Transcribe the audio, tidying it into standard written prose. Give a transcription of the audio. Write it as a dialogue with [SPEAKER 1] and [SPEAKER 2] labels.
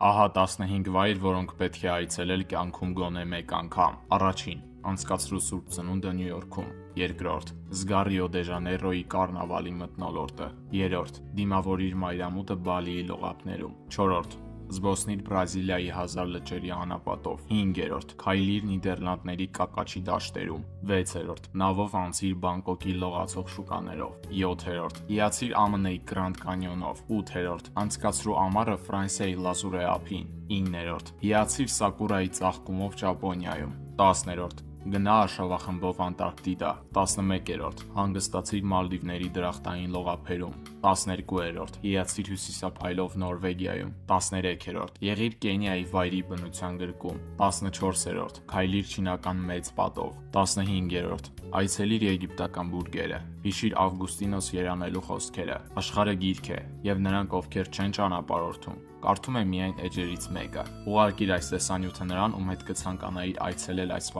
[SPEAKER 1] Ահա 15 վայր, որոնք պետք է այցելել կյանքում գոնե մեկ անգամ։ Առաջին. անցկացրու Սուրբ Ծնունդը Նյու Յորքում։ Երկրորդ. զգա Ռիո դե Ժանեյրոյի կարնավալի մթնոլորտը։ Երրորդ. դիմավորիր մայրամուտը Բալիի լողափներում։ Չորրորդ. զբոսնիր Բրազիլիայի 1000 լճերի անապատով։ 5. քայլիր Նիդերլանդների կակաչի դաշտերում։ 6. նավով անցիր Բանգկոկի լողացող շուկաներով։ 7. հիացիր ԱՄՆ-ի Գրանդ կանյոնով։ 8. անցկացրու ամառը Ֆրանսիայի Լազուրե ափին։ 9. հիացիր Սակուրայի ծաղկումով Ճապոնիայում։ 10. գնա արշավախմբով Անտարկտիդա։ 11. հանգստացիր Մալդիվների դրախտային լողափերում։ 12. հիացիր հյուսիսափայլով Նորվեգիայում։ 13. եղիր Կենիայի վայրի բնության գրկում։ 14. քայլիր Չինական մեծ պատով։ 15. այցելիր եգիպտական բուրգերը։ Հիշիր Ավգուստինոս երանելու խոսքերը։ Աշխարհը գիրք է, եւ նրանք, ովքեր չեն ճանապարհորդում, կարդում են միայն էջերից մեկը։ Ուղարկիր այս տեսանյութը նրան, ում հետ կցանկանայիր այցելել այս